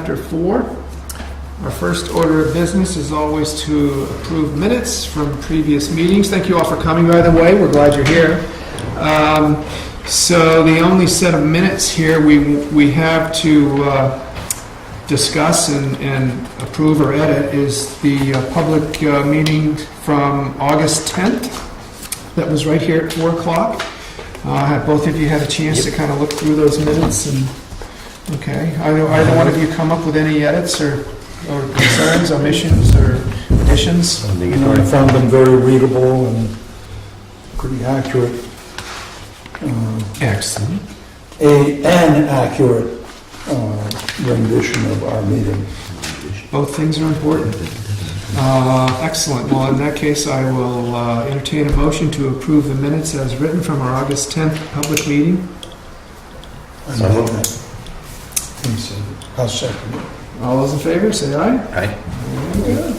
Chapter 4. Our first order of business is always to approve minutes from previous meetings. Thank you all for coming, by the way. We're glad you're here. So the only set of minutes here we have to discuss and approve or edit is the public meeting from August 10th. That was right here at 4 o'clock. Have both of you had a chance to kind of look through those minutes? And okay, either one of you come up with any edits or concerns, omissions, or additions? I found them very readable and pretty accurate. Excellent. An accurate rendition of our meeting. Both things are important. Excellent. Well, in that case, I will entertain a motion to approve the minutes as written from our August 10th public meeting. I'll second it. All those in favor, say aye. Aye. Very good.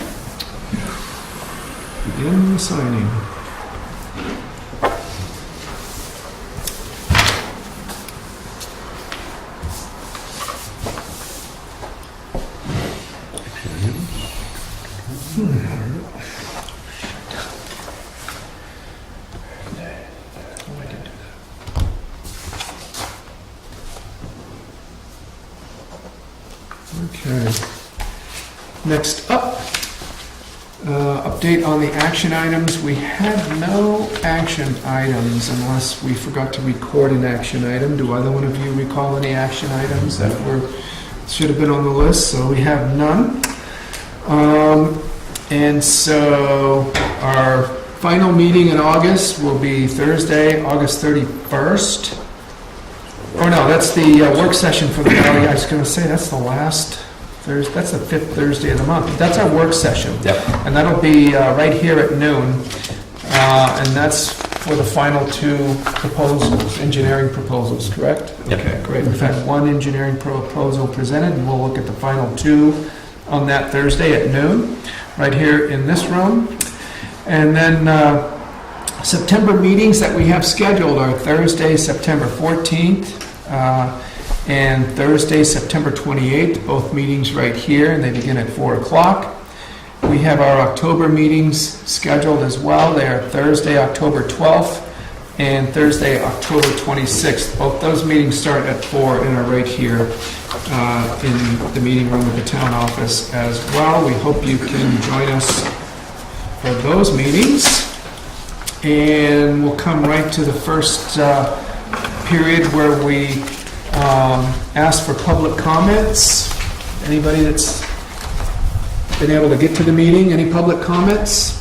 Begin the signing. Okay. Next up, update on the action items. We had no action items unless we forgot to record an action item. Do either one of you recall any action items that should have been on the list? So we have none. And so our final meeting in August will be Thursday, August 31st. Oh no, that's the work session for the valley. I was going to say that's the last Thursday. That's the 5th Thursday of the month. That's our work session. Yep. And that'll be right here at noon. And that's for the final 2 proposals, engineering proposals, correct? Yep. Okay, great. In fact, 1 engineering proposal presented, and we'll look at the final 2 on that Thursday at noon, right here in this room. And then September meetings that we have scheduled are Thursday, September 14th, and Thursday, September 28th, both meetings right here, and they begin at 4 o'clock. We have our October meetings scheduled as well. They are Thursday, October 12th, and Thursday, October 26th. Both those meetings start at 4 and are right here in the meeting room of the town office as well. We hope you can join us for those meetings. And we'll come right to the first period where we ask for public comments. Anybody that's been able to get to the meeting, any public comments?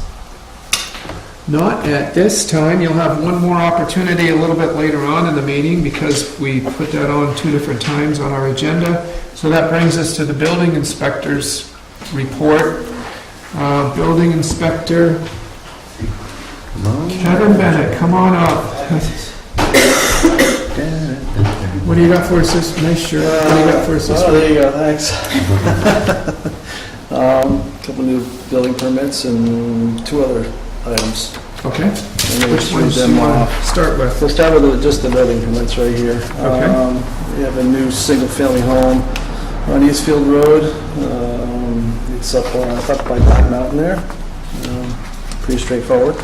Not at this time. You'll have one more opportunity a little bit later on in the meeting because we put that on 2 different times on our agenda. So that brings us to the building inspector's report. Building inspector Kevin Bennett, come on up. What do you got for us this? Nice shirt. What do you got for us this? Oh, there you go, thanks. Couple new building permits and 2 other items. Okay. And Which ones do you want to start with? We'll start with just the building permits right here. Okay. We have a new single-family home on Eastfield Road. It's up by Black Mountain there. Pretty straightforward.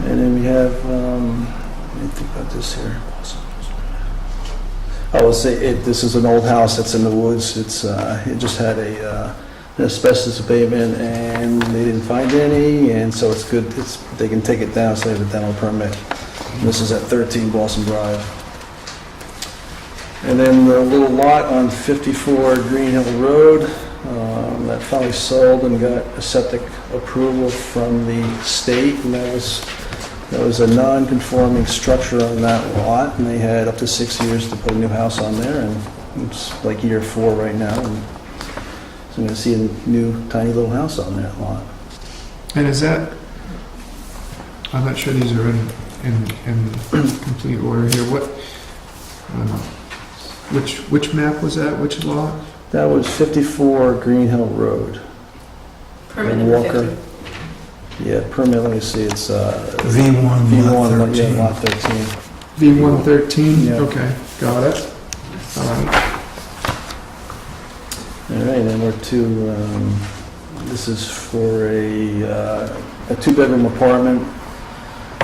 And then we have, let me think about this here. I will say this is an old house that's in the woods. It just had an asbestos abatement and they didn't find any, and so it's good. They can take it down, so they have a dental permit. And this is at 13 Blossom Drive. And then the little lot on 54 Green Hill Road, that finally sold and got a septic approval from the state, and that was a non-conforming structure on that lot, and they had up to 6 years to put a new house on there, and it's like year 4 right now, and so I'm going to see a new tiny little house on that lot. And is that, I'm not sure these are in complete order here. Which map was that? Which lot? That was 54 Green Hill Road. Permit in number Walker. 50. Yeah, permit, let me see, it's V1, lot 13. Lot 13. V113? Yeah. Okay, got it. All right. All right, and we're to, this is for a two-bedroom apartment,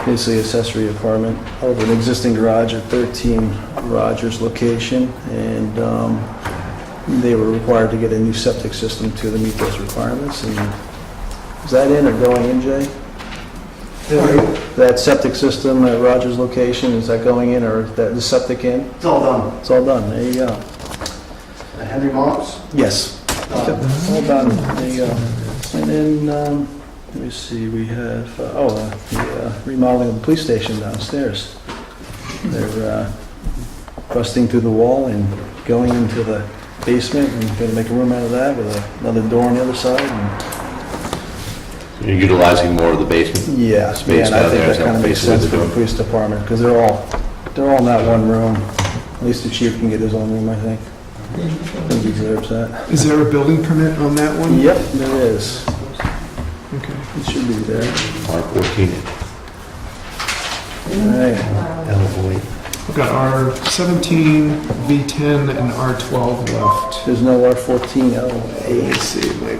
basically accessory apartment, over an existing garage at 13 Rogers location, and they were required to get a new septic system to meet those requirements. And is that in or going in, Jay? That septic system at Rogers location, is that going in or is that the septic in? It's all done. It's all done, there you go. Henry Marks? Yes. All done, there you go. And then, let me see, we have, the remodeling of the police station downstairs. They're busting through the wall and going into the basement and going to make a room out of that with another door on the other side. And You're utilizing more of the basement? yeah, Space and I down think there, that kind of makes sense for the room. police department because they're all in that one room. At least the chief can get his own room, I think. I think he deserves that. Is there a building permit on that one? Yep, there is. Okay. It should be there. R14. All right. Elevate. We've got R17, V10, and R12 left. There's no R14L. Let's see, wait.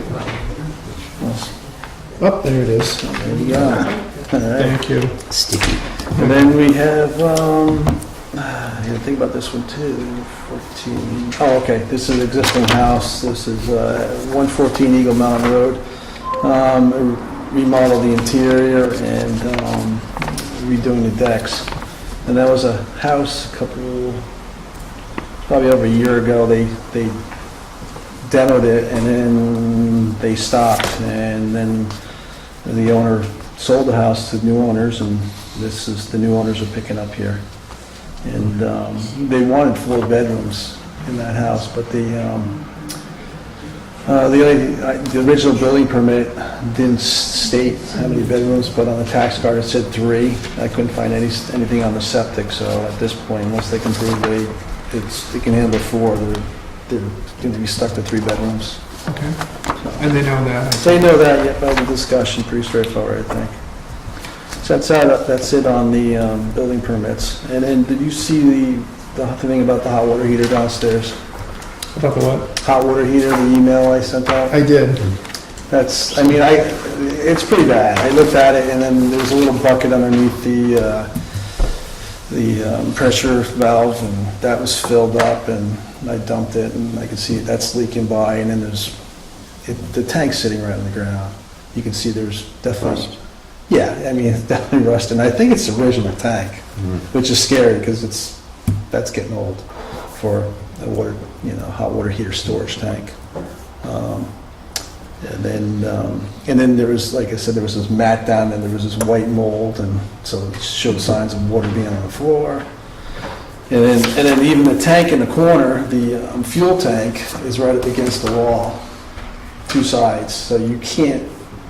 Oh, there it is. There you go. All right. Thank you. Sticky. And then we have, I gotta think about this one too, 14. Oh, okay, this is existing house. This is 114 Eagle Mountain Road. Remodel the interior and redoing the decks. And that was a house probably over a year ago. They demoed it and then they stopped. And then the owner sold the house to new owners, and this is the new owners are picking up here. And they wanted 4 bedrooms in that house, but the original building permit didn't state how many bedrooms, but on the tax card it said 3. I couldn't find anything on the septic, so at this point, once they can prove they can handle 4, they're going to be stuck to 3 bedrooms. Okay. And they know that. They know that yet by the discussion, pretty straightforward, I think. So that's it on the building permits. And then, did you see the thing about the hot water heater downstairs? About the what? Hot water heater, the email I sent out? I did. That's, it's pretty bad. I looked at it, and then there's a little bucket underneath the pressure valve, and that was filled up, and I dumped it, and I could see that's leaking by, and then the tank's sitting right on the ground. You can see there's definitely... Yeah, it's definitely rust, and I think it's the original tank, which is scary because that's getting old for a hot water heater storage tank. And then there was, like I said, there was this mat down, and there was this white mold, and so it showed signs of water being on the floor. And then even the tank in the corner, the fuel tank, is right up against the wall, 2 sides, so you can't.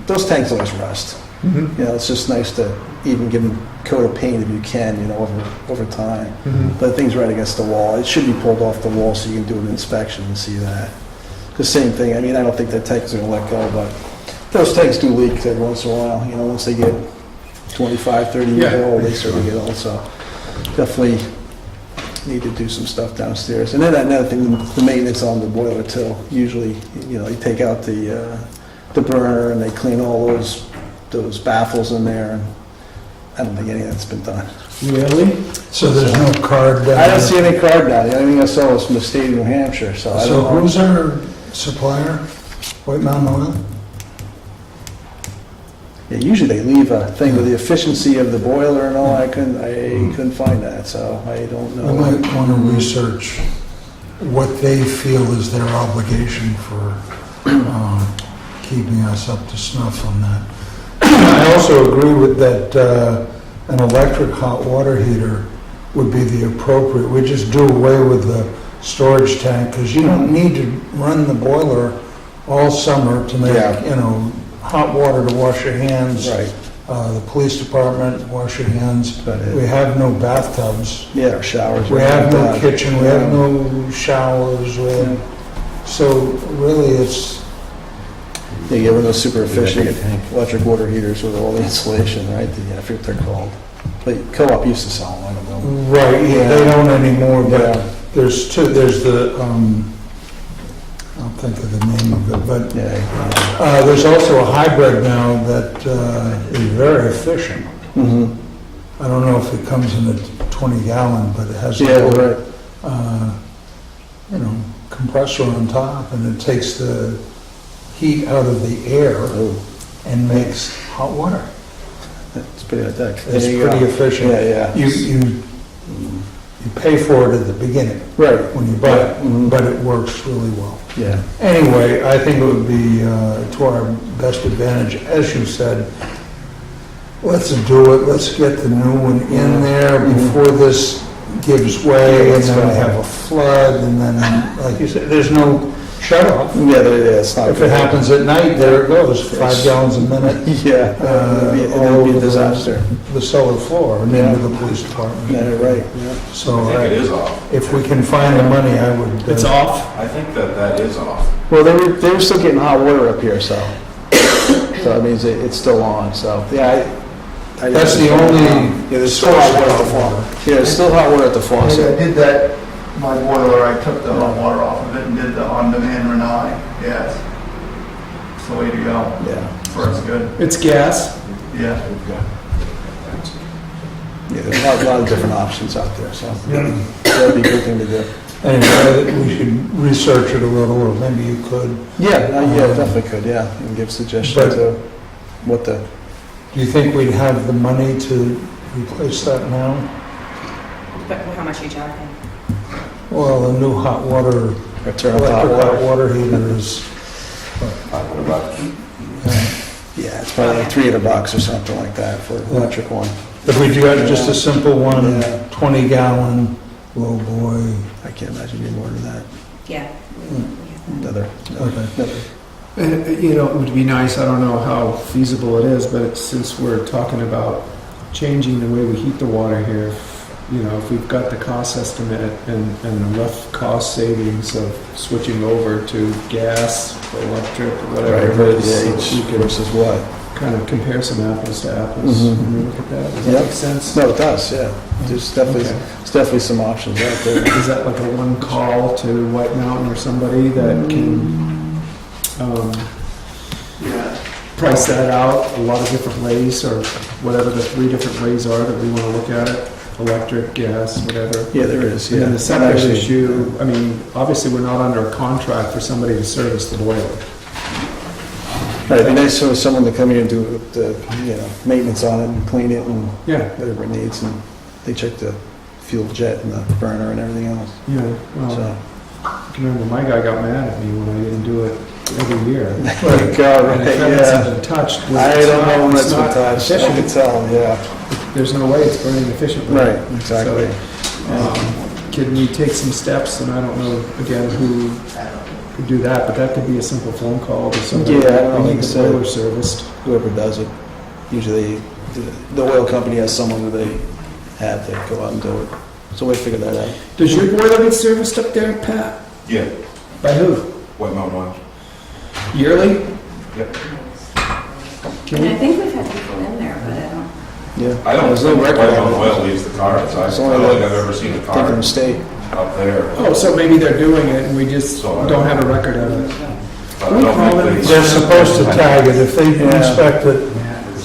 Those tanks always rust. Mm-hmm. It's just nice to even give them a coat of paint if you can, over time. Mm-hmm. But the thing's right against the wall. It should be pulled off the wall so you can do an inspection and see that. The same thing, I don't think that tank is going to let go, but those tanks do leak every once in a while. Once they get 25, 30 years Yeah. old, they start to get old. So definitely need to do some stuff downstairs. And then another thing, the maintenance on the boiler too. Usually, you take out the burner and they clean all those baffles in there, and I don't think any of that's been done. Really? So there's no card down I don't there? see any card down. The only thing I saw was from the state of New Hampshire, so I So don't know. who's our supplier? White Mountain Oil? Yeah, usually they leave a thing with the efficiency of the boiler and all. I couldn't find that, so I don't I know. might want to research what they feel is their obligation for keeping us up to snuff on that. I also agree with that an electric hot water heater would be the appropriate. We just do away with the storage tank because you don't need to run the boiler all summer to make, Yeah. hot water to wash your hands. Right. The police department, wash your hands. About it. We have no bathtubs. Yeah, our showers. We are have no done. kitchen, we have no showers. So really, it's, Yeah, you get one of those super efficient electric water heaters with all the insulation, right? I forget what they're called. But Co-op used to sell them, I don't know. right, yeah, they don't anymore, Yeah. but there's the think of the name of it, but Yeah. there's also a hybrid now that is very efficient. Mm-hmm. I don't know if it comes in a 20-gallon, but it has a Yeah, little, right. compressor on top, and it takes the heat out of the air Oh, and makes hot water. it's pretty high tech. It's There you pretty go. efficient. Yeah, yeah. You pay for it at the beginning Right. when you buy it, Mhm. but it works really well. Yeah. Anyway, I think it would be to our best advantage, as you said, let's do it, let's get the new one in there before this gives way, and then we have a flood, and then, like you said, there's no shut-off. Yeah, it's not. If it happens at night, there it goes, 5 gallons a minute, Yeah, it'd all be a over disaster. the cellar floor, and into the police Yeah, department. right, yeah. So I think it is off. if we can find the money, I would. It's off? I think that is off. Well, they were still getting hot water up here, so that means it's still on, so, yeah. I That's the only Yeah, there's still hot water at the faucet. Yeah, there's still hot water at the I faucet. did that, my boiler, I took the hot water off of it and did the on-demand Renai, yes. It's the way to go, Yeah, works good, It's gas? yeah. yeah, there's a lot of different options out there, so that'd be a good thing to do. Anyway, we should research it a little, or maybe you could. Yeah, definitely could, yeah, and give suggestions But- to what the, Do you think we'd have the money to replace that now? But how much are you talking? Well, a new hot water, return on hot electric hot water. water heater is, Yeah, it's probably like $300 or something like that for an electric one. if we got just a simple one, Yeah. 20-gallon, oh boy. I can't imagine being more than that. Yeah. Another. Okay. And, you know, it would be nice, I don't know how feasible it is, but since we're talking about changing the way we heat the water here, you know, if we've got the cost estimate and the rough cost savings of switching over to gas, electric, whatever it is, Yeah, so we each could versus what? kind of compare some apples to apples Mhm. when we look at that. Does that Yep. make sense? No, it does, yeah. There's definitely, Okay. there's definitely some options out there. Is that like a one call to White Mountain or somebody that can price that out a lot of different ways, or whatever the 3 different ways are that we want to look at it? Electric, gas, whatever. Yeah, there is, yeah. And then the second Actually, issue, I mean, obviously, we're not under a contract for somebody to service the boiler. Right, it'd be nice for someone to come here and do the, maintenance on it and clean it and Yeah, whatever it needs, and they check the fuel jet and the burner and everything else, yeah, well, so. I can remember my guy got mad at me when I didn't do it every year. Thank God, And right, if it yeah. hasn't been touched, I don't know when it's it's not been touched, I efficient. can tell, yeah. There's no way it's burning efficiently. Right, exactly. Can we take some steps, and I don't know, again, who could do that, but that could be a simple phone call to somebody. Yeah, I don't know, We like need I the said. boiler serviced. Whoever does it, usually the oil company has someone who they have to go out and do it. So we figure that out. Does your boiler get serviced up there, Pat? Yeah, By who? White Mountain Oil. Yearly? Yep. Can And I we, think we've had people in there, but I don't. Yeah. I don't There's no think White record Mountain of Oil it. leaves the cars. I It's don't only think the- I've ever seen a Take car from the state. up there. oh, so maybe they're doing it, and we just So I- don't have a record of it. But Can I we don't call think them? they- They're supposed to tag it. If they Yeah. inspect it,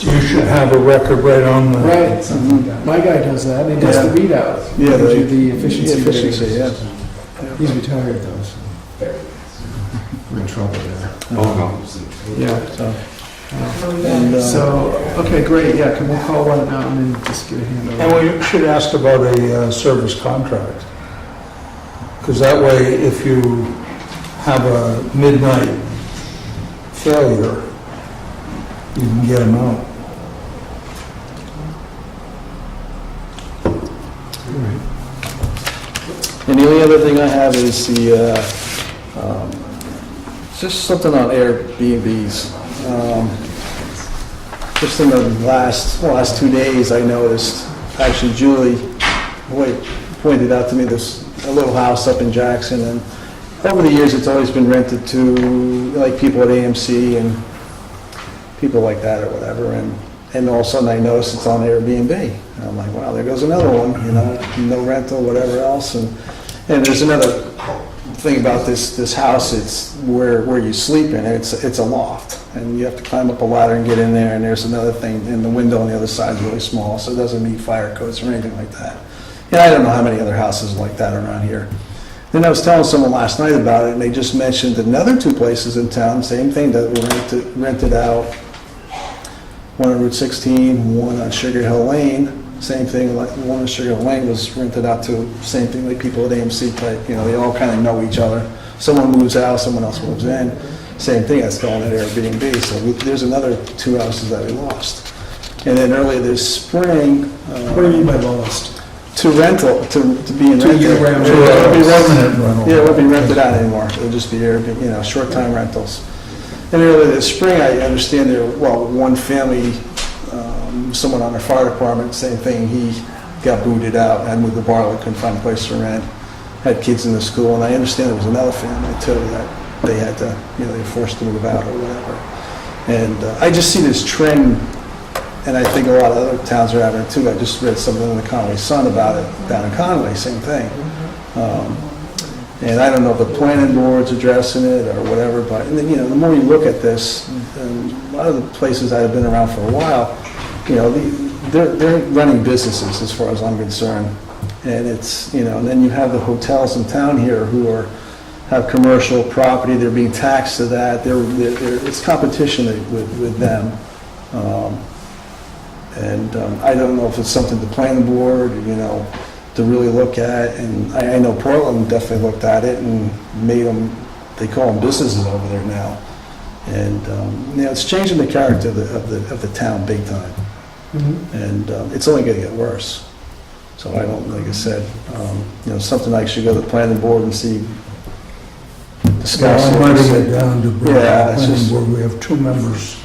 you should have a record right on the... Right, my guy does that, and he does the readout. Yeah, Gives you the- the efficiency Efficiency, ratings. yeah. He's retired though, so. We're in trouble there. Oh, no. Yeah. So, and, So, okay, great, yeah, can we call White Mountain and just get a handle? And we should ask about a service contract. Because that way, if you have a midnight failure, you can get them out. and the only other thing I have is just something on Airbnbs. Just in the last 2 days, I noticed, actually Julie pointed out to me this, a little house up in Jackson, and over the years, it's always been rented to, like, people at AMC and people like that or whatever, and all of a sudden I noticed it's on Airbnb. And I'm like, wow, there goes another one, no rental, whatever else, and there's another thing about this house, it's where you sleep in, it's a loft. And you have to climb up a ladder and get in there, and there's another thing, and the window on the other side is really small, so it doesn't meet fire codes or anything like that. And I don't know how many other houses like that around here. Then I was telling someone last night about it, and they just mentioned another 2 places in town, same thing, that were rented out. One on Route 16, one on Sugar Hill Lane. Same thing, like one on Sugar Hill Lane was rented out to, same thing, like people at AMC type, they all kind of know each other. Someone moves out, someone else moves in. Same thing, that's going at Airbnb. So there's another 2 houses that we lost. And then earlier this spring, What do you mean by lost? to rental, to be in To rental. year-round It'll be resident rental. Yeah, it won't be rented out anymore. It'll just be Airbnb, short-time rentals. And earlier this spring, I understand one family, someone on the fire department, same thing, he got booted out, had moved to Bartlett, couldn't find a place to rent, had kids in the school, and I understand there was another family too that they had to, they were forced to move out or whatever. And I just see this trend, and I think a lot of other towns are having it too. I just read something in the Conway Sun about it down in Conway, same thing. And I don't know if the planning board's addressing it or whatever, but and then, the more you look at this, and a lot of the places that have been around for a while, they're running businesses as far as I'm concerned. And it's, and then you have the hotels in town here who have commercial property, they're being taxed to that, it's competition with them. I don't know if it's something the planning board, to really look at, and I know Portland definitely looked at it and made them, they call them businesses over there now. And, it's changing the character of the town big time. And it's only going to get worse. So I don't, like I said, something I should go to the planning board and see, discuss. I'm writing it down to bring Yeah, the it's planning just- board. We have 2 members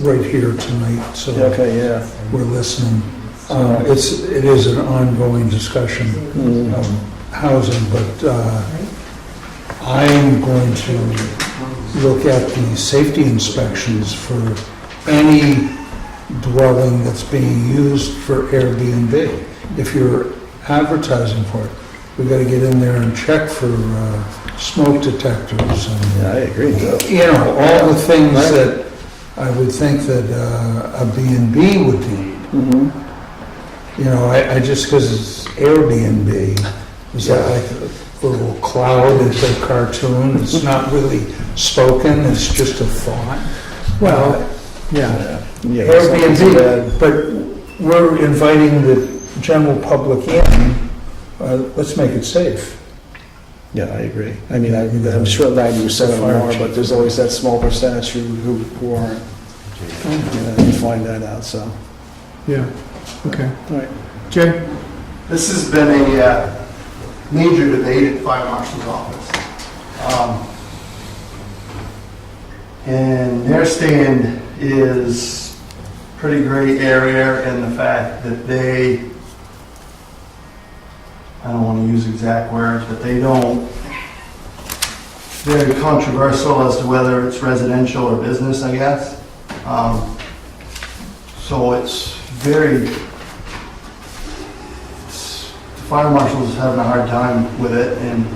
right here tonight, so Okay, yeah. we're listening. It is an ongoing discussion of housing, but I'm going to look at the safety inspections for any dwelling that's being used for Airbnb. If you're advertising for it, we've got to get in there and check for smoke detectors and, Yeah, I agree. all the things that I would think that a B&B would need. I just, because it's Airbnb, is that like a little cloud, it's a cartoon, it's not really spoken, it's just a thought. Well, yeah, Airbnb, but we're inviting the general public in, let's make it safe. Yeah, I agree. I mean, I'm sure 90% or more, but there's always that small percentage who aren't. You find that out, so. Yeah, okay. All right. Jay? This has been a major debate at Fire Marshal's office. And their stand is pretty gray area in the fact that they, I don't want to use exact words, but they're controversial as to whether it's residential or business, I guess. So it's the fire marshal's having a hard time with it, and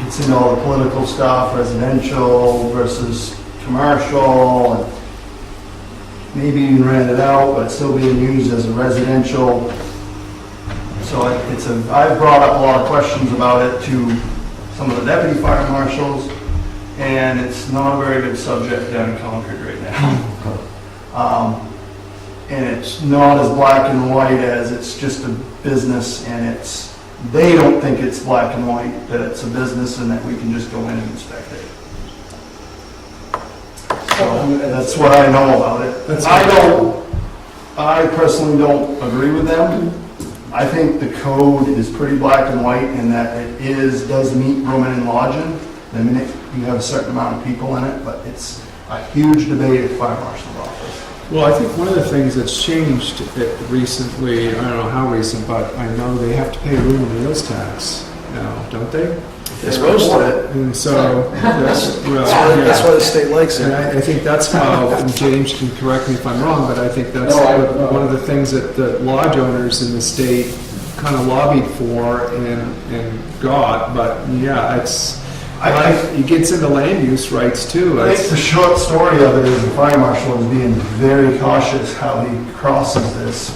it's into all the political stuff, residential versus commercial, and maybe even rented out, but still being used as a residential. So I've brought up a lot of questions about it to some of the deputy fire marshals, and it's not a very good subject down in Concord right now. And it's not as black and white as it's just a business, and they don't think it's black and white, that it's a business and that we can just go in and inspect it. So that's what I know about it. I personally don't agree with them. I think the code is pretty black and white in that it does meet rooming and lodging the minute you have a certain amount of people in it, but it's a huge debate at Fire Marshal's office. Well, I think one of the things that's changed recently, I don't know how recent, but I know they have to pay room and meals tax now, don't they? They're supposed to. And so, that's That's why the state likes And it. I think that's how, and James can correct me if I'm wrong, but I think that's one of the things that the lodge owners in the state kind of lobbied for and got. But yeah, It gets into land use rights too. I think the short story of it is the fire marshal is being very cautious how he crosses this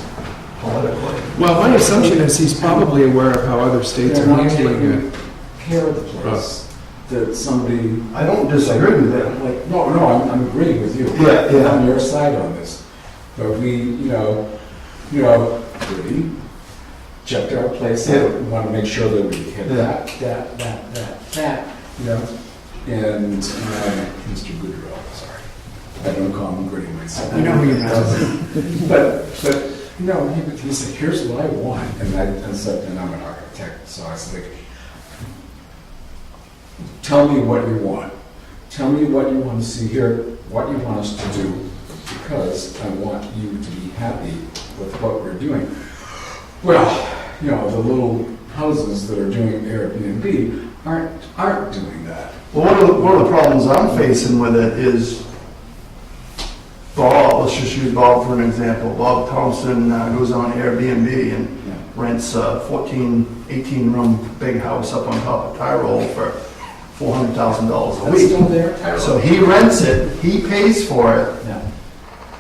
politically. Well, my assumption is he's probably aware of how other states are They're not handling it. taking care of the place, that somebody, I don't disagree with that. like, no, I'm agreeing with you. Yeah, yeah. I'm on your side on this. But we, we checked our place out, we want to make sure that we hit Yeah. that, and Mr. Goodrow, sorry. I don't call him Gritty myself. You know who you have. But, he said, here's what I want, and I'm an architect, so I said, tell me what you want. Tell me what you want to see here, what you want us to do, because I want you to be happy with what we're doing. Well, the little houses that are doing Airbnb aren't doing that. Well, one of the problems I'm facing with it is Bob, let's just use Bob for an example. Bob Thompson goes on Airbnb and rents a 18-room big house up on top of Tyrol for $400,000 a That's week. still there, Tyrell? So he rents it, he pays for it, Yeah,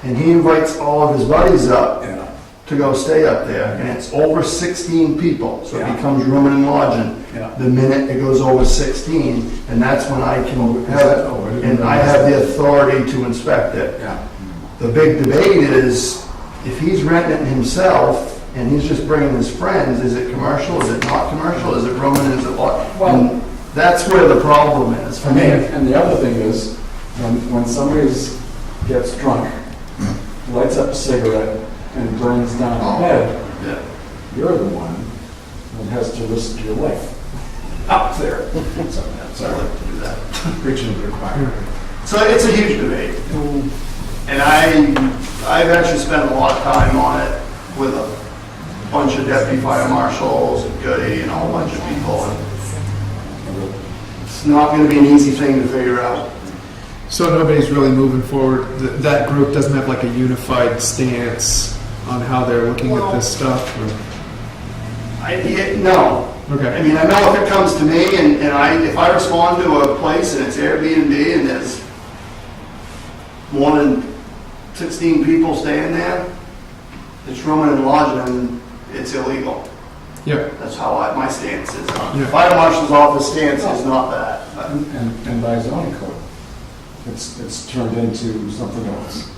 and he invites all of his buddies up yeah, to go stay up there, and it's over 16 people, so it Yeah. becomes rooming and lodging. yeah. The minute it goes over 16, and that's when I can have it, and I have the authority to inspect it. Yeah. The big debate is, if he's renting it himself, and he's just bringing his friends, is it commercial, is it not commercial, is it rooming, is it what? Well- And that's where the problem is for me. And the other thing is, when somebody gets drunk, lights up a cigarette, and burns down a bed, Yeah. you're the one that has to risk your life up there. So I like to do that. Preaching to the choir. So it's a huge debate. And I've actually spent a lot of time on it with a bunch of deputy fire marshals and Goody and a whole bunch of people. And it's not gonna be an easy thing to figure out. So nobody's really moving forward. That group doesn't have like a unified stance on how they're looking at this stuff? No. I Okay. mean, I know if it comes to me and if I respond to a place and it's Airbnb and there's more than 16 people staying there, it's rooming and lodging and it's illegal. Yeah. That's how my stance is. Yeah. Fire marshal's office stance is not that. And by zoning code, it's turned into something else.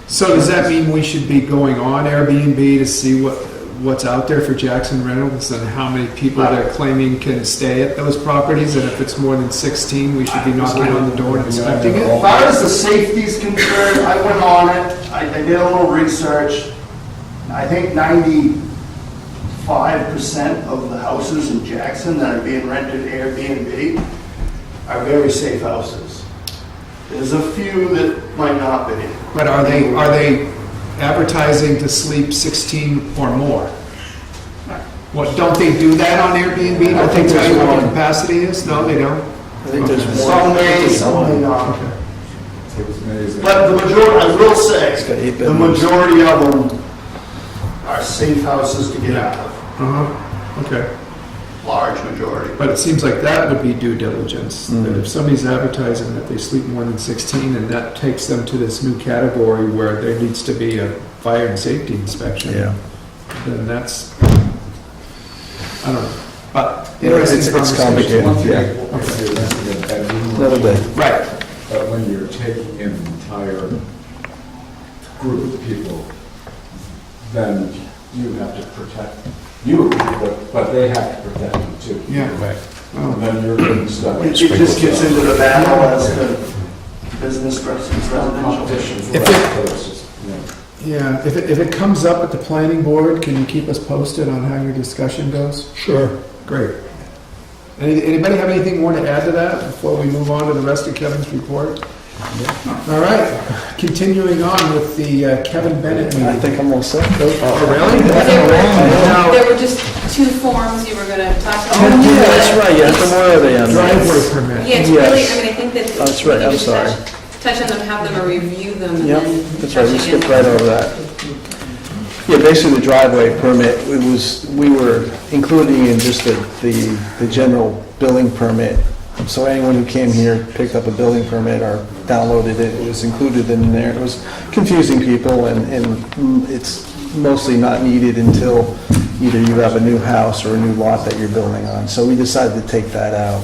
So does that mean we should be going on Airbnb to see what's out there for Jackson Reynolds and how many people they're claiming can stay at those properties? And if it's more than 16, we should be knocking on the door and inspecting As it? far as the safety's concerned, I went on it, I did a little research. I think 95% of the houses in Jackson that are being rented Airbnb are very safe houses. There's a few that might not be. But are they advertising to sleep 16 or more? What, don't they do that on Airbnb? Don't they tell you what the capacity is? No, they don't? I think there's more. Some may, some may not. It was amazing. But the majority, I will It's got say, 8 the bedrooms. majority of them are safe houses to get out of, Uh-huh, okay. large majority. But it seems like that would be due diligence, that if somebody's advertising that they sleep more than 16 and that takes them to this new category where there needs to be a fire and safety inspection, Yeah. then that's, I don't know, but Yeah, interesting it's conversation. complicated. One thing, Yeah. if you're renting a bedroom, Another day. Right, but when you're taking in an entire group of people, then you have to protect you, but they have to protect you too. Yeah. Right. oh, And then you're getting stuck. It just gets into the battle as to business versus residential. Competition for If that, it- but it's just, yeah, if it comes up at the planning board, can you keep us posted on how your discussion goes? Sure. Great. Anybody have anything more to add to that before we move on to the rest of Kevin's report? All right, continuing on with the Kevin Bennett I meeting. think I'm all set. Oh, really? There were just 2 forms you were gonna talk about. Oh, yeah, that's right, yeah, how are they on? Driveway permit. Yeah, it's really, Yes. I mean, I think that. Oh, that's right, we I'm need to sorry. Touch on them, have them or review them and Yep, then. that's right, we touch skipped again. right over that. Yeah, basically the driveway permit, we were including in just the general building permit, So anyone who came here, picked up a building permit or downloaded it, it was included in there. It was confusing people, and it's mostly not needed until either you have a new house or a new lot that you're building on. So we decided to take that out,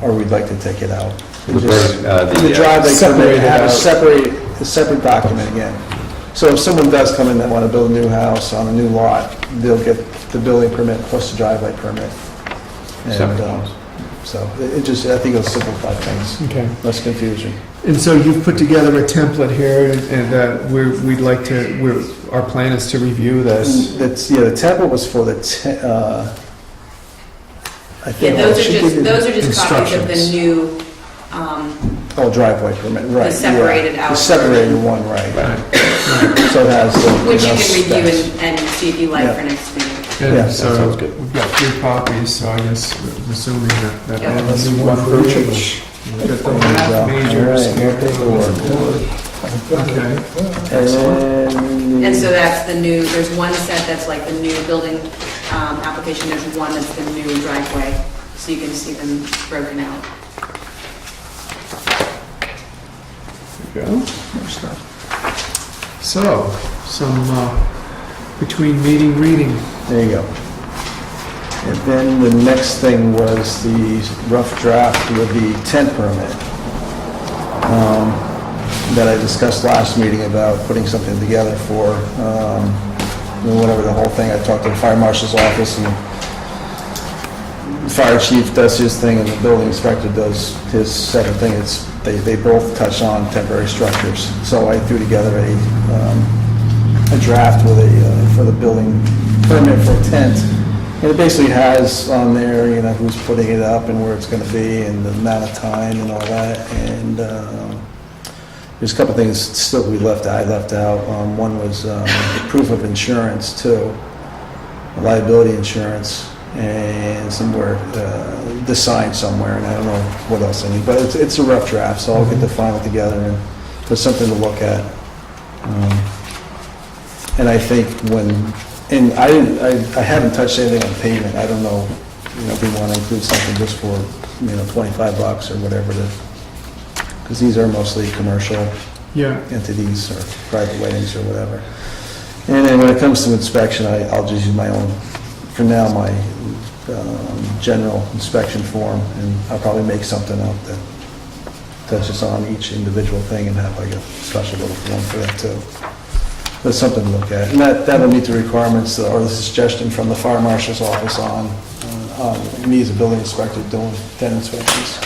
or we'd like to take it out. The driveway permit, have a separate document again. So if someone does come in that want to build a new house on a new lot, they'll get the building permit plus the driveway permit. And, so it just, I think it'll simplify things, Okay. less confusion. And so you've put together a template here, and we'd like to, our plan is to review this. That's, yeah, the template was for the, I Yeah, think. those are just copies of the Instructions. new, Oh, driveway permit, right. the separated yeah. out. The separated one, right. So it has the. Which you know, can review specs. and see if you like Yeah. for next meeting. And Yeah, that so sounds good. we've got 3 copies, so I guess I'm assuming that Yeah. that's That's one for each. each. We've got the All half right, major more scale. paperwork. Okay. And so that's the new, there's one set that's like the new building application, there's one that's the new driveway, so you can see them broken out. There you go. So, some between meeting reading. There you go. And then the next thing was the rough draft with the tent permit that I discussed last meeting about putting something together for, whatever the whole thing. I talked to the fire marshal's office, and the fire chief does his thing, and the building inspector does his separate thing. They both touch on temporary structures. So I threw together a draft with for the building permit for a tent. And it basically has on there, who's putting it up and where it's gonna be and the amount of time and all that. And there's a couple things still I left out. One was proof of insurance too, liability insurance, and somewhere, the sign somewhere, and I don't know what else I need. But it's a rough draft, so I'll get the final together and put something to look at. And I think and I haven't touched anything on payment. I don't know, if we want to include something just for, $25 or whatever because these are mostly commercial Yeah. entities or private weddings or whatever. And then when it comes to inspection, I'll just use my own, for now, my general inspection form, and I'll probably make something up that touches on each individual thing and have like a special little form for that too. That's something to look at. And that'll meet the requirements or the suggestion from the fire marshal's office on me as a building inspector doing tent inspections.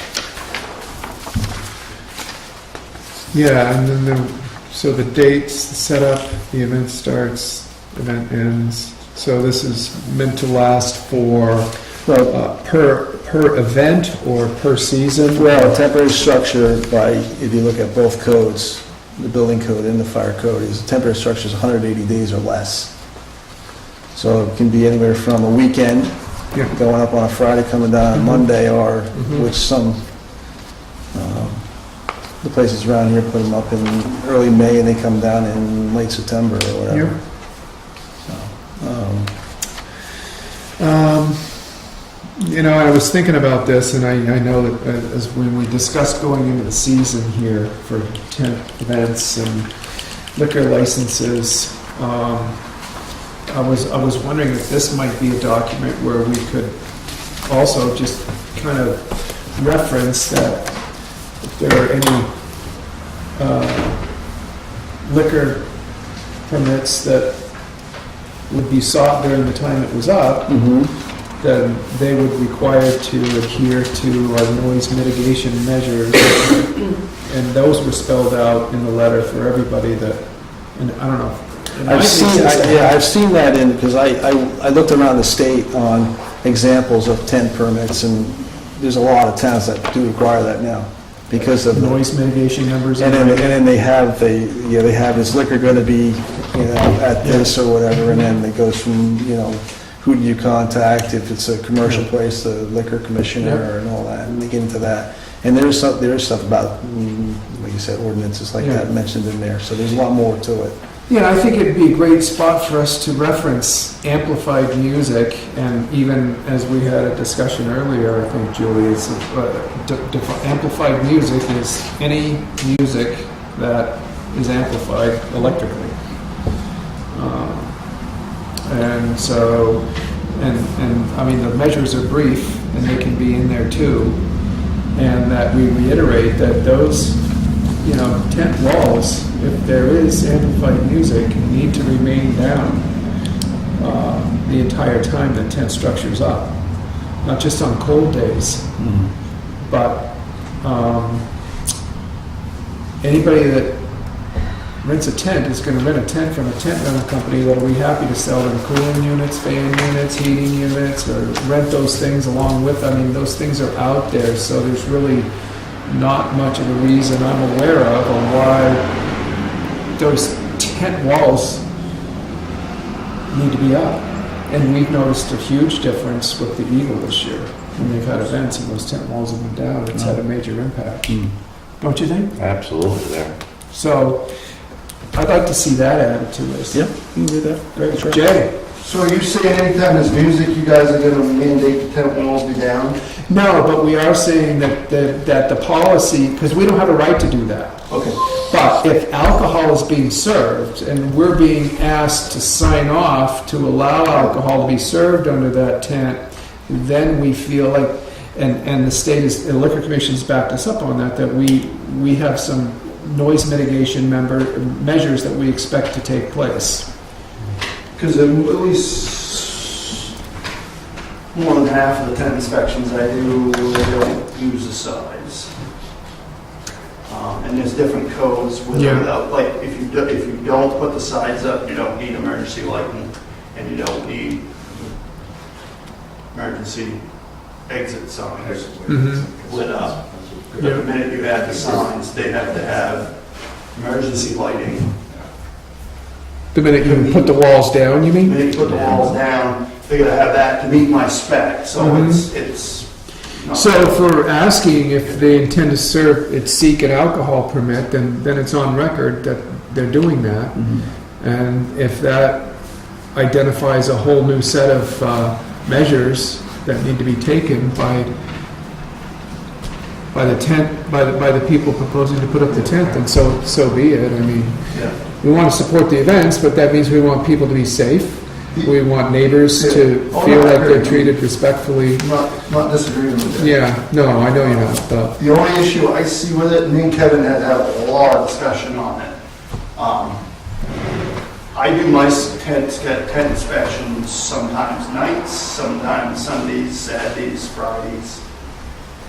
Yeah, and then so the dates, the setup, the event starts, event ends. So this is meant to last for per event or per season? Well, a temporary structure if you look at both codes, the building code and the fire code, is a temporary structure is 180 days or less. So it can be anywhere from a weekend, Yeah. going up on a Friday, coming down on a Monday, or which some, the places around here put them up in early May and they come down in late September or whatever. I was thinking about this, and I know that as when we discussed going into the season here for tent events and liquor licenses, I was wondering if this might be a document where we could also just kind of reference that if there are any liquor permits that would be sought during the time it was up, then they would require to adhere to our noise mitigation measures. And those were spelled out in the letter for everybody and I don't know. I've seen that because I looked around the state on examples of tent permits, and there's a lot of towns that do require that now because of Noise mitigation numbers. And then they have is liquor going to be, at this or whatever, and then it goes from, who do you contact if it's a commercial place, the liquor commissioner and all that, and they get into that. And there is stuff about, like you said, ordinances like that mentioned in there, so there's a lot more to it. Yeah, I think it'd be a great spot for us to reference amplified music, and even as we had a discussion earlier, I think, Julie, it's, amplified music is any music that is amplified electrically. And so, and I mean, the measures are brief, and they can be in there too, and that we reiterate that those, tent walls, if there is amplified music, need to remain down the entire time the tent structure's up, not just on cold days, but anybody that rents a tent is going to rent a tent from a tent rental company that'll be happy to sell them cooling units, fan units, heating units, or rent those things along with. I mean, those things are out there, so there's really not much of a reason I'm aware of on why those tent walls need to be up. And we've noticed a huge difference with the Eagle this year. When they've had events and those tent walls have been down, it's had a major impact. Don't you think? Absolutely there. So I'd like to see that added to this. Yeah, you can do that. Great. Jay? So are you saying anytime there's music, you guys are gonna mandate the tent walls be down? No, but we are saying that the policy, because we don't have a right to do that. Okay. But if alcohol is being served and we're being asked to sign off to allow alcohol to be served under that tent, then we feel like, and the Liquor Commission's backed us up on that we have some noise mitigation measures that we expect to take place. Because at least more than half of the tent inspections I do, they don't use the sides. And there's different codes with or Yeah. without. Like if you don't put the sides up, you don't need emergency lighting, and you don't need emergency exit signs lit up. But the minute you add the signs, they have to have emergency lighting. The minute you put the walls down, you The mean? minute you put the walls down, they gotta have that to meet my spec, so Mhm. it's. not- So if we're asking if they intend to seek an alcohol permit, then it's on record that they're doing that. And if that identifies a whole new set of measures that need to be taken by the people proposing to put up the tent, then so be it. I mean, Yeah. we want to support the events, but that means we want people to be safe. We want neighbors to Oh, feel no, I like they're agree. treated respectfully. Not disagreeing with you. Yeah, no, I know you're not, but, The only issue I see with it, me and Kevin had a lot of discussion on it. I do my tent inspections sometimes nights, sometimes Sundays, Saturdays, Fridays.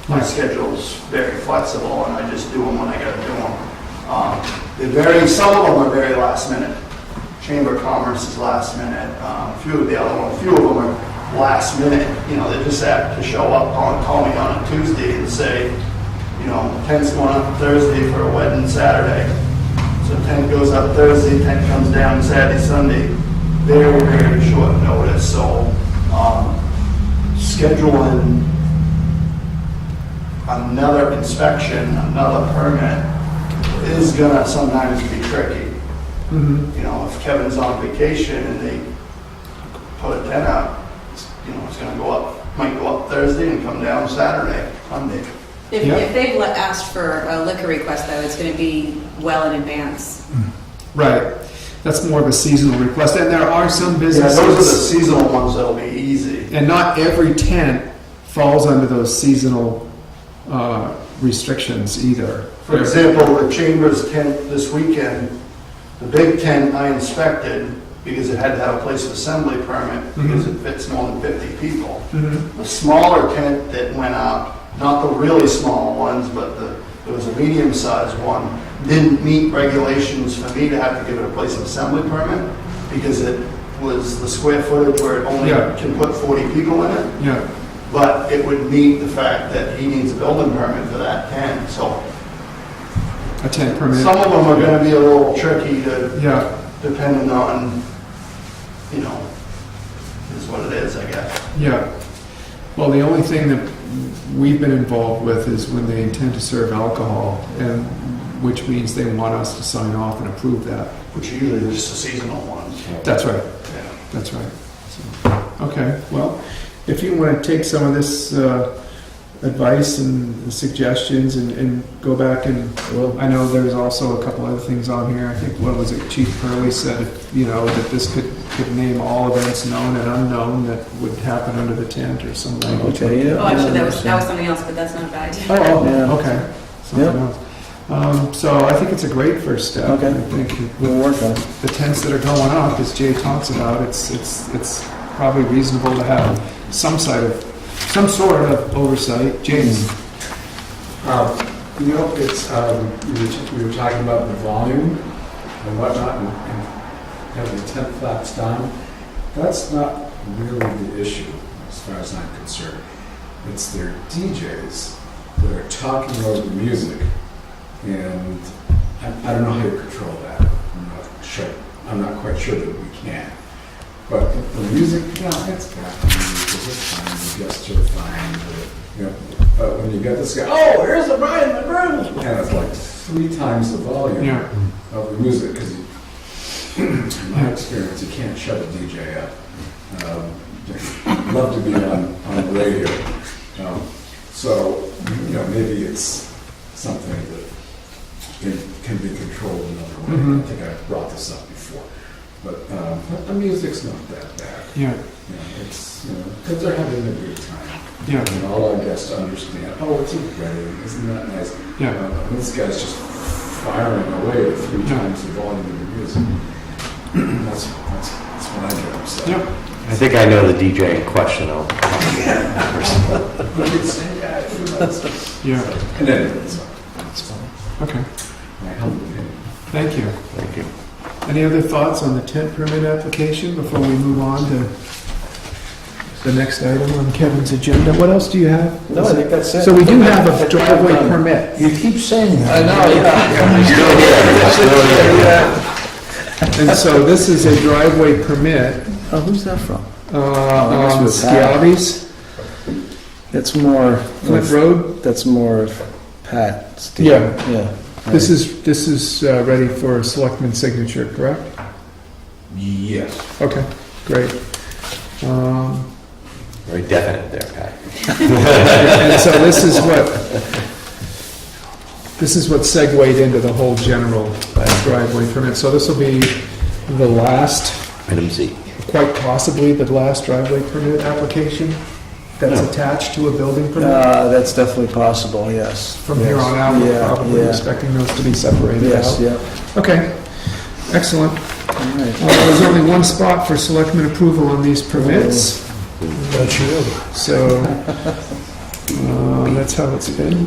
My schedule's very flexible, and I just do them when I gotta do them. Some of them are very last minute. Chamber of Commerce is last minute. A few of them are last minute. They just have to show up, call me on a Tuesday and say, tent's going up Thursday for a wedding Saturday. So tent goes up Thursday, tent comes down Saturday, Sunday. Very, very short notice. So scheduling another inspection, another permit is gonna sometimes be tricky. If Kevin's on vacation and they put a tent up, it's gonna might go up Thursday and come down Saturday, Sunday. If, Yeah. if they've asked for a liquor request, though, it's going to be well in advance. right. That's more of a seasonal request. And there are some Yeah, those are the businesses, seasonal ones that'll be easy. and not every tent falls under those seasonal restrictions either. For example, the Chambers tent this weekend, the big tent I inspected because it had to have a place of assembly permit because it fits more than 50 people. The smaller tent that went up, not the really small ones, but there was a medium-sized one, didn't meet regulations for me to have to give it a place of assembly permit because it was the square footage where it only Yeah. can put 40 people in it. Yeah, But it would meet the fact that he needs a building permit for that tent, so a tent permit. some of them are gonna be a little tricky to, Yeah, depending on, is what it is, I guess. yeah. Well, the only thing that we've been involved with is when they intend to serve alcohol, and which means they want us to sign off and approve that. Which usually is just a seasonal one. That's right. Yeah. That's right. So, okay, well, if you want to take some of this advice and suggestions and go back and, Well, I know there's also a couple other things on here. I think, what was it, Chief Curley said, you know, that this could name all events known and unknown that would happen under the tent or some language. okay, yeah. Oh, actually, that was something else, but that's not a bad idea. Oh, Yeah. okay. Something else. So I think it's a great first step. Okay. I think We'll work on it. the tents that are going up, as Jay talks about, it's probably reasonable to have some sort of oversight. James? You know, it's, we were talking about the volume and whatnot, and having the tent flaps down. That's not really the issue, as far as I'm concerned. It's their DJs that are talking over the music, and I don't know how you control that. I'm not sure. I'm not quite sure that we can. But the music, yeah, it's got the music, it's fine, the gesture fine, you know, but when you get this guy, oh, here's the Brian McGrill, and it's like 3 times the volume Yeah. of the music, because in my experience, you can't shut a DJ up. Love to be on the radio. So, you know, maybe it's something that can be controlled another way. Mhm. I think I brought this up before. But the music's not that bad. Yeah, You know, it's, you know, because they're having a good time. yeah, And all our guests understand, oh, it's a wedding, isn't that nice? yeah. This guy's just firing away at 3 Yeah. times the volume of the music. That's what I get upset. Yep. I think I know the DJ in question. But it's, yeah, who knows? Yeah, And anyways, okay. my humble opinion. Thank you. Thank you. Any other thoughts on the tent permit application before we move on to the next item on Kevin's agenda? What else do you have? No, I think that's it. So we do have a driveway permit. You keep saying that. I know, yeah. And so this is a driveway permit Oh, who's that from? on that's with Pat. Sciabi's, That's more, Flint Road. that's more of Pat. Steve. Yeah. Yeah. This is ready for a selectman signature, correct? Yes. Okay, great. Very definite there, Pat. And so this is what segued into the whole general driveway permit. So this will be the last, Item C. quite possibly the last driveway permit application that's attached to a building permit. That's definitely possible, yes. From here on out, we're Yeah, probably yeah. expecting those to be separated Yes, out. yeah. Okay, excellent. All right. There's only one spot for selectmen approval on these permits, That's you. so that's how it's been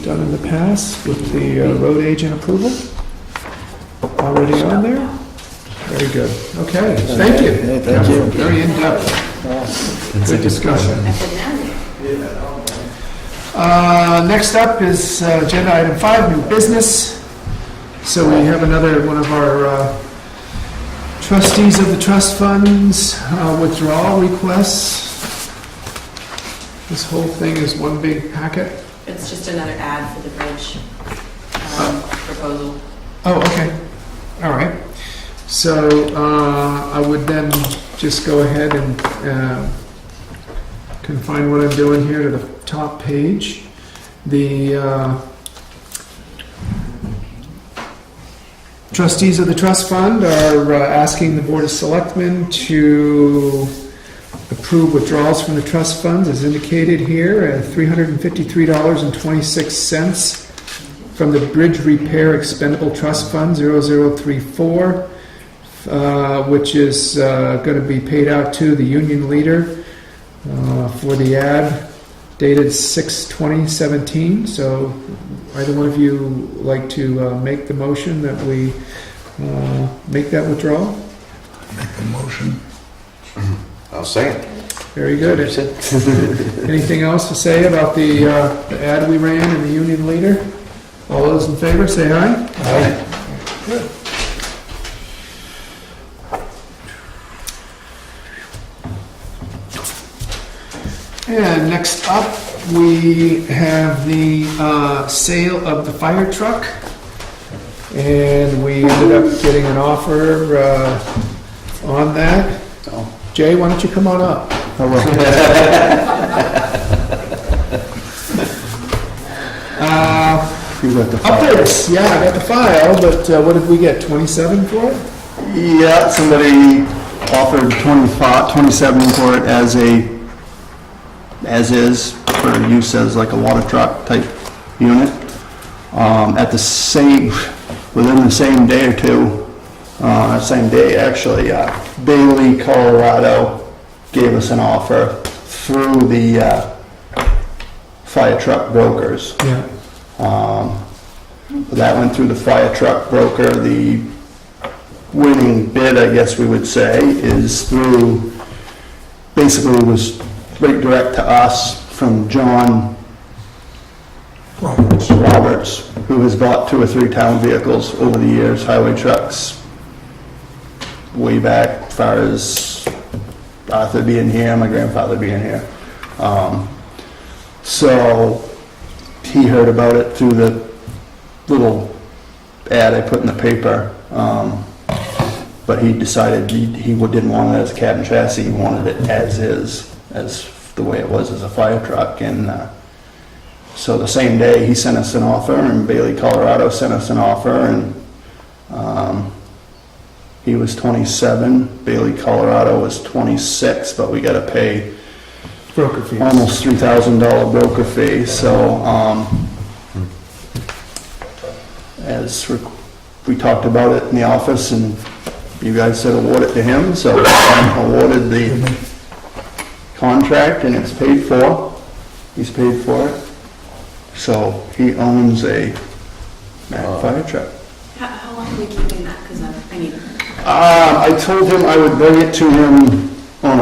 done in the past with the road agent approval. Already on there? Very good. Okay, thank you. Hey, thank you. Very in-depth. Good discussion. I said, now. Next up is agenda item 5, new business. So we have another one of our trustees of the trust funds withdrawal requests. This whole thing is one big packet. It's just another ad for the bridge proposal. Oh, okay. All right. So I would then just go ahead and confine what I'm doing here to the top page. The trustees of the trust fund are asking the Board of Selectmen to approve withdrawals from the trust funds as indicated here at $353.26 from the Bridge Repair Expendable Trust Fund 0034, which is going to be paid out to the union leader for the ad dated 6/20/17. So either one of you like to make the motion that we make that withdrawal? Make the motion. I'll say it. Very good. Anything else to say about the ad we ran and the union leader? All those in favor, say aye. Aye. Good. And next up we have the sale of the fire truck. And we ended up getting an offer on that. Jay, why don't you come on up? Upwards, yeah, I got the file, but what did we get, 27 for it? Yeah, somebody offered 27 for it as is, for use as like a water truck type unit. Within the same day or two, same day actually, Bailey, Colorado gave us an offer through the fire truck brokers. Yeah. That went through the fire truck broker. The winning bid, I guess we would say, is through, basically was right direct to us from John Roberts, who has bought 2 or 3 town vehicles over the years, highway trucks, way back as far as Arthur being here, my grandfather being here. So he heard about it through the little ad I put in the paper, but he decided he didn't want it as a cab and chassis, he wanted it as is, as the way it was as a fire truck. And so the same day he sent us an offer, and Bailey, Colorado sent us an offer, and he was 27, Bailey, Colorado was 26, but we gotta pay Broker fees. almost $3,000 broker fee. So as we talked about it in the office, and you guys said award it to him, so I awarded the contract, and it's paid for. He's paid for it. So he owns a Mack fire truck. How long are we keeping that? Because I need it. I told him I would bring it to him on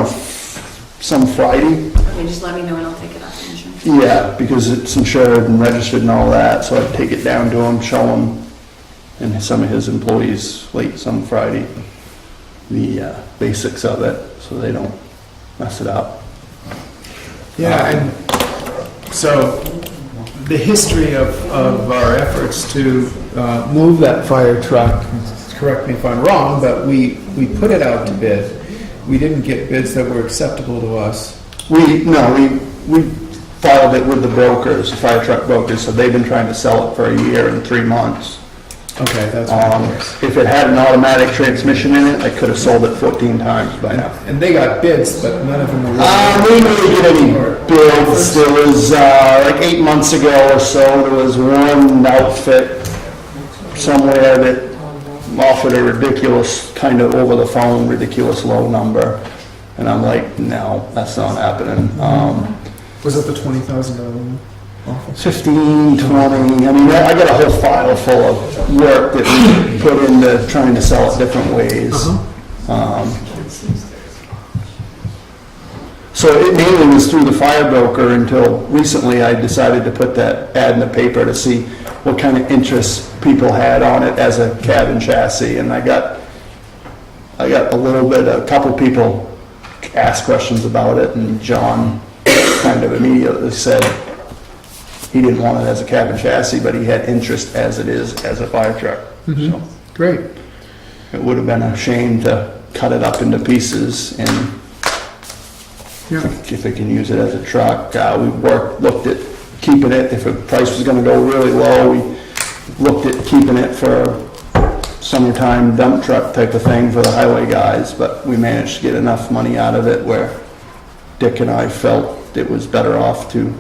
some Friday. Okay, just let me know and I'll take it off the insurance. Yeah, because it's insured and registered and all that, so I'd take it down to him, show him, and some of his employees late some Friday, the basics of it, so they don't mess it up. Yeah, and so the history of our efforts to move that fire truck, correct me if I'm wrong, but we put it out to bid. We didn't get bids that were acceptable to us. We filed it with the brokers, the fire truck brokers, so they've been trying to sell it for a year and 3 months. Okay, that's what it was. If it had an automatic transmission in it, I could have sold it 14 times by now. And they got bids, but none of them were. We didn't get any bids. There was, like 8 months ago or so, there was one outfit somewhere that offered a ridiculous, kind of over the phone, ridiculous low number. And I'm like, no, that's not happening. Was it the $20,000 one? 15, 20, I mean, I got a whole file full of work that we put into trying to sell it different ways. So it mainly was through the fire broker until recently I decided to put that ad in the paper to see what kind of interest people had on it as a cab and chassis. And I got a couple people asked questions about it, and John kind of immediately said he didn't want it as a cab and chassis, but he had interest as it is as a fire truck. So Great. it would have been a shame to cut it up into pieces, and Yeah. if they can use it as a truck. We looked at keeping it, if the price was gonna go really low, we looked at keeping it for summertime dump truck type of thing for the highway guys, but we managed to get enough money out of it where Dick and I felt it was better off to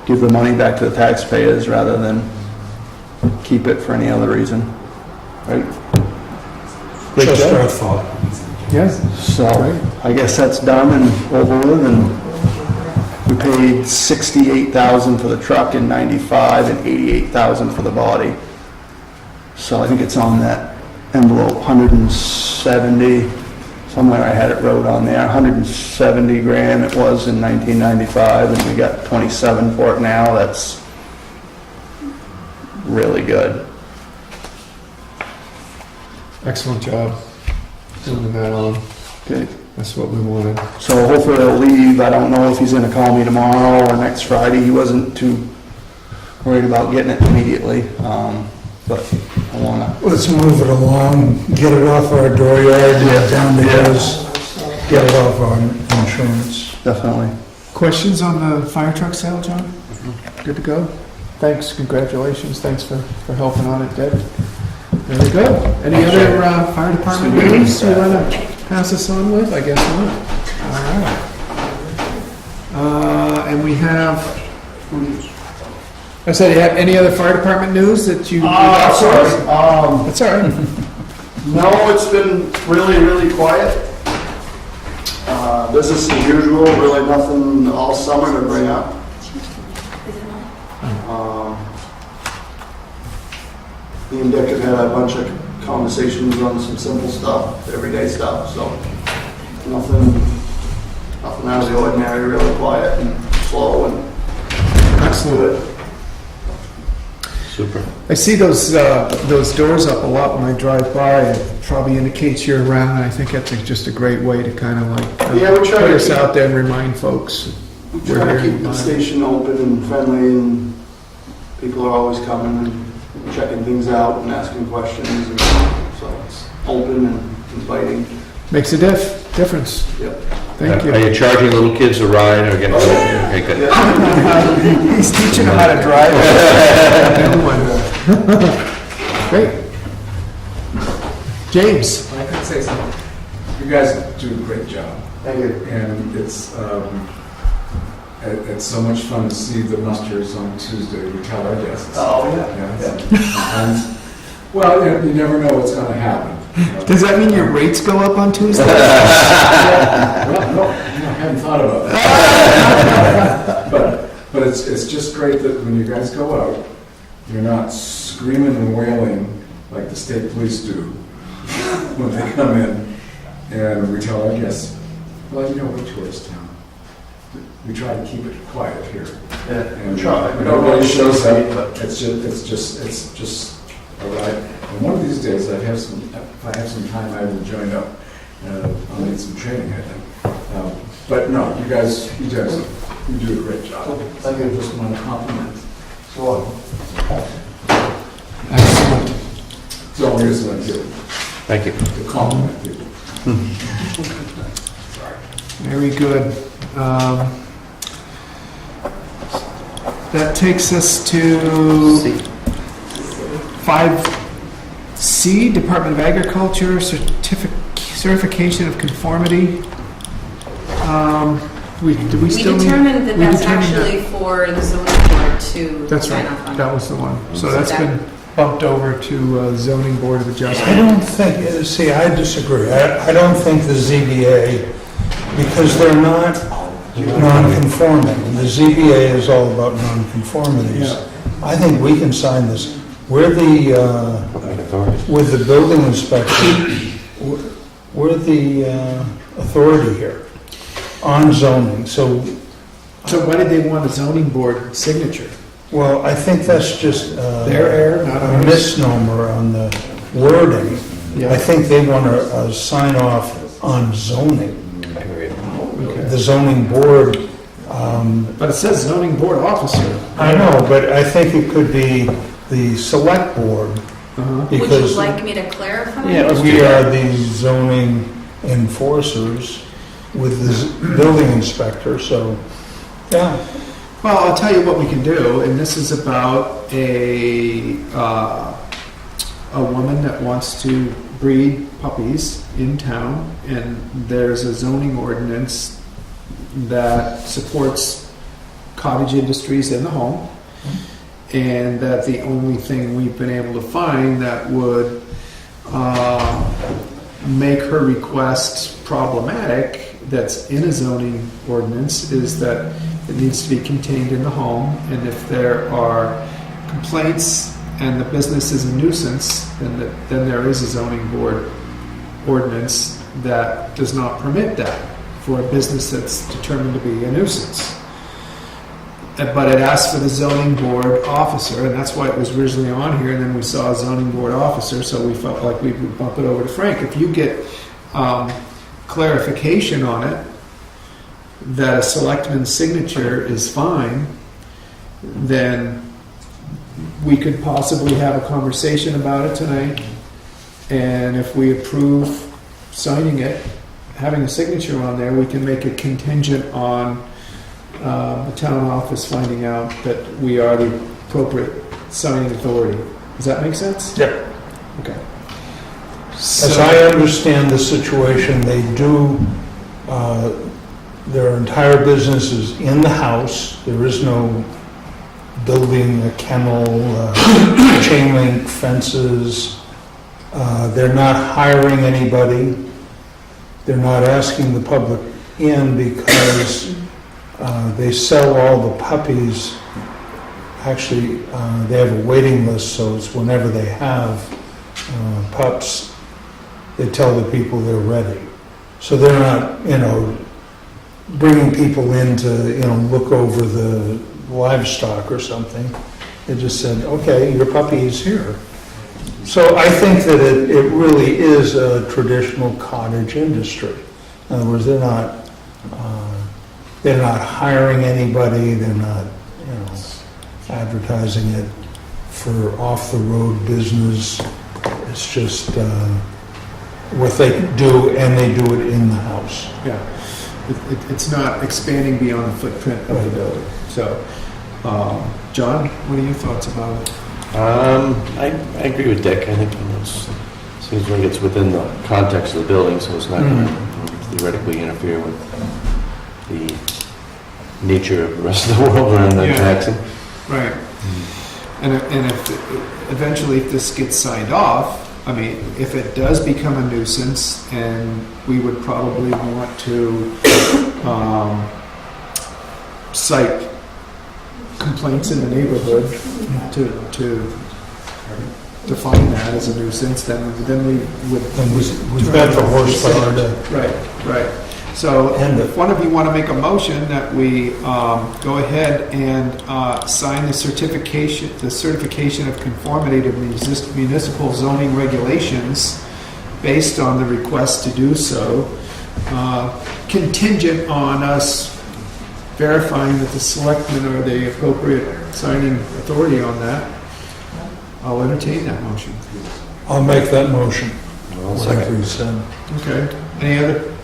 give the money back to the taxpayers rather than keep it for any other reason, right? Just our thought. Yes. So, I guess that's done and over with, and we paid $68,000 for the truck in '95 and $88,000 for the body. So I think it's on that envelope, 170, somewhere I had it wrote on there, 170 grand it was in 1995, and we got 27 for it now. That's really good. Excellent job. Moving that on. Okay. That's what we wanted. So hopefully he'll leave. I don't know if he's gonna call me tomorrow or next Friday. He wasn't too worried about getting it immediately, but I wanna. Let's move it along, get it off our dooryard, get down the hills, get it off our insurance. Definitely. Questions on the fire truck sale, John? Good to go? Thanks, congratulations, thanks for helping on it, Deb. There we go. Any other fire department news you want to pass us on with? I guess not. All right. And we have, I said, you have any other fire department news that you? Sorry. That's all right. No, it's been really quiet. Business as usual, really nothing all summer to bring up. Me and Dick have had a bunch of conversations on some simple stuff, everyday stuff, so nothing out of the ordinary, really quiet and slow and Excellent. Super. I see those doors up a lot when I drive by. It probably indicates you're around, and I think that's just a great way to kind of like Yeah, we try put to us keep- out there and remind folks. we We're try to here keep the in station open and friendly, and people are always coming and checking things out and asking questions, and so it's open and inviting. Makes a difference. Yep. Thank Are you. you charging little kids a ride or getting? Okay, good. He's teaching them how to drive. Great. James. I could say something. You guys do a great job, Thank you. and it's so much fun to see the musters on Tuesday. We tell our guests. Oh, yeah. Sometimes, well, you never know what's going to happen. Does that mean your rates go up on Tuesday? Well, no, I haven't thought about that. But it's just great that when you guys go out, you're not screaming and wailing like the state police do when they come in, and we tell our guests, well, we're a tourist town. We try to keep it quiet here. Yeah, And we try. nobody shows up, but it's just a ride. And one of these days, if I have some time, I will join up. I'll need some training, I think. But no, you do a great job. Thank you. Just want to compliment. Sure. Excellent. It's the only reason I do it, Thank you. to compliment people. Very good. That takes us to 5C, Department of Agriculture, certification of conformity. We determined that we that's determined that- actually for the zoning board to That's sign right, off on. that was the one. So So that's that- been bumped over to zoning board of I adjustment. don't think, see, I disagree. I don't think the ZBA, because they're not non-conforming. The ZBA is all about non-conformities. I think we can sign this. We're the, with the building inspector, we're the authority here on zoning. So, So why did they want a zoning board signature? well, I think that's just Their error, not a ours? misnomer on the wording. Yeah. I think they want to sign off on zoning. Okay. The zoning board, But it says zoning board officer. I know, but I think it could be the select board, Would you because like me to clarify? we are the zoning enforcers with the building inspector, so, yeah. Well, I'll tell you what we can do, and this is about a woman that wants to breed puppies in town, and there's a zoning ordinance that supports cottage industries in the home, and that the only thing we've been able to find that would make her request problematic that's in a zoning ordinance is that it needs to be contained in the home, and if there are complaints and the business is a nuisance, then there is a zoning board ordinance that does not permit that for a business that's determined to be a nuisance. But it asks for the zoning board officer, and that's why it was originally on here, and then we saw a zoning board officer, so we felt like we would bump it over to Frank. If you get clarification on it, that a selectman's signature is fine, then we could possibly have a conversation about it tonight. And if we approve signing it, having a signature on there, we can make it contingent on the town office finding out that we are the appropriate signing authority. Does that make sense? Yep. Okay. As I understand the situation, they do, their entire business is in the house. There is no building a kennel, chain link fences. They're not hiring anybody. They're not asking the public in because they sell all the puppies. Actually, they have a waiting list, so it's whenever they have pups, they tell the people they're ready. So they're not, bringing people in to, look over the livestock or something. They just said, okay, your puppy is here. So I think that it really is a traditional cottage industry. In other words, they're not hiring anybody, they're not, advertising it for off-the-road business. It's just what they do, and they do it in the house. Yeah, it's not expanding beyond the footprint of the building. So, John, what are your thoughts about it? I agree with Dick. I think it seems like it's within the context of the building, so it's not going to theoretically interfere with the nature of the rest of the world around Jackson. Right. And if eventually if this gets signed off, I mean, if it does become a nuisance, and we would probably want to cite complaints in the neighborhood to define that as a nuisance, then we would. And we've got the horsepower to. Right. So And if one of you want to make a motion that we go ahead and sign the certification of conformity to municipal zoning regulations based on the request to do so, contingent on us verifying that the selectmen are the appropriate signing authority on that, I'll entertain that motion. I'll make that motion. Second. Like we said. Okay. Any other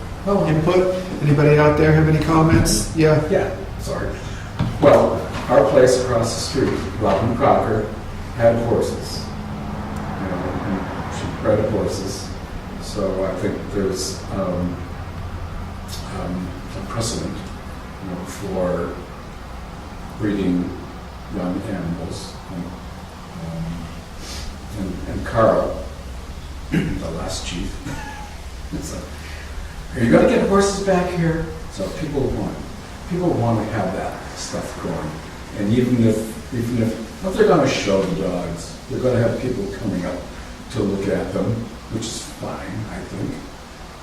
input? Anybody out there have any comments? Yeah. Yeah, sorry. Well, our place across the street, Robin Crocker, had horses. And she bred horses. So I think there's a precedent, for breeding young animals. And Carl, the last chief, said, "Are you going to get horses back here?" So people want to have that stuff going. And even if they're going to show the dogs, they're going to have people coming up to look at them, which is fine, I think.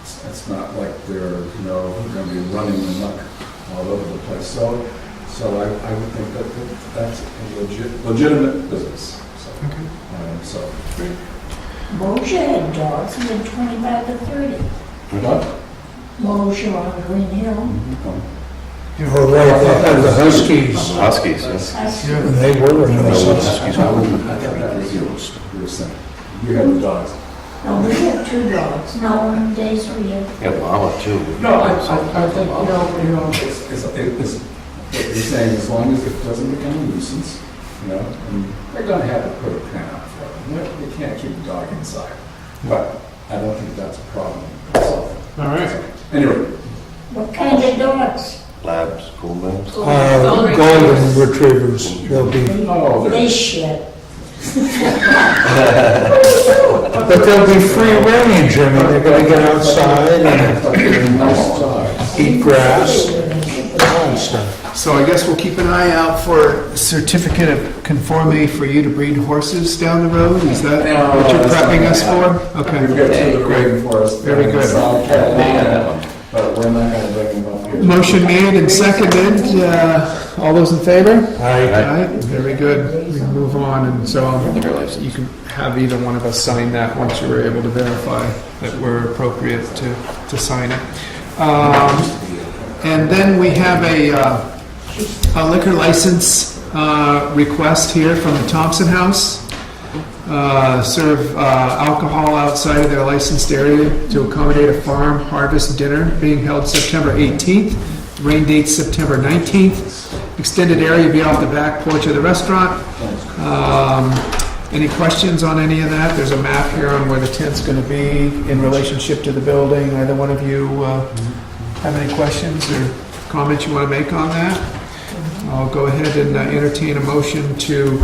It's not like they're going to be running amok all over the place. So I would think that that's a legitimate business. So. Moshe had dogs, he had 25 to 30. What? Moshe on Green Hill. Oh, right, they have the Huskies. Huskies, yes. And they were I don't know what nuisance. Huskies I are. thought that was you were saying. You had the dogs. No, we have 2 dogs. No, one days we have. Yeah, Lala too. No, I think, it's you're saying as long as it doesn't become a nuisance, and they're going to have to put a pen out for them. They can't keep a dog inside. But I don't think that's a problem. All right. Anyway. What kind of dogs? Labs, cool labs. Golden retrievers, they'll be, They shit. but they'll be free range. I mean, they're gonna get outside and eat grass, all that stuff. So I guess we'll keep an eye out for a certificate of conformity for you to breed horses down the road? Is that what you're prepping us for? We've Okay. got 2 that are waiting for us. Very good. South Carolina but we're not gonna bring them up here. Motion made and seconded. All those in favor? Aye. Very good. We can move on, and so Liquor license. you can have either one of us sign that once you were able to verify that we're appropriate to sign it. And then we have a liquor license request here from the Thompson House. Serve alcohol outside of their licensed area to accommodate a farm harvest dinner being held September 18th. Rain date September 19th. Extended area be off the back porch of the restaurant. Any questions on any of that? There's a map here on where the tent's going to be in relationship to the building. Either one of you have any questions or comments you want to make on that? I'll go ahead and entertain a motion to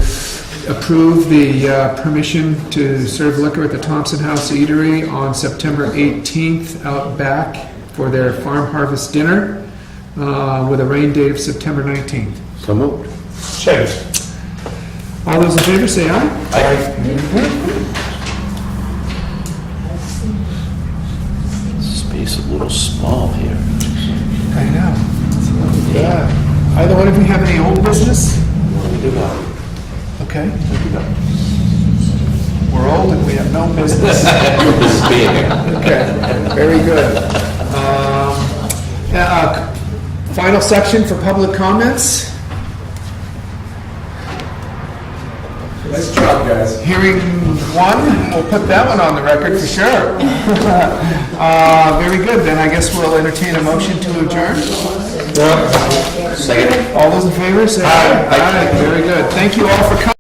approve the permission to serve liquor at the Thompson House Eatery on September 18th out back for their farm harvest dinner with a rain date of September 19th. So moved. Second. All those in favor say aye. Space a little small here. I know. Yeah. Either one of you have any old business? What do we do now? Okay. We're old and we have no business. This is being here. Okay, very good. Final section for public comments. Nice job, guys. Hearing one, we'll put that one on the record for sure. Very good, then I guess we'll entertain a motion to adjourn. Second. All those in favor, say aye. Aye, very good. Thank you all for coming.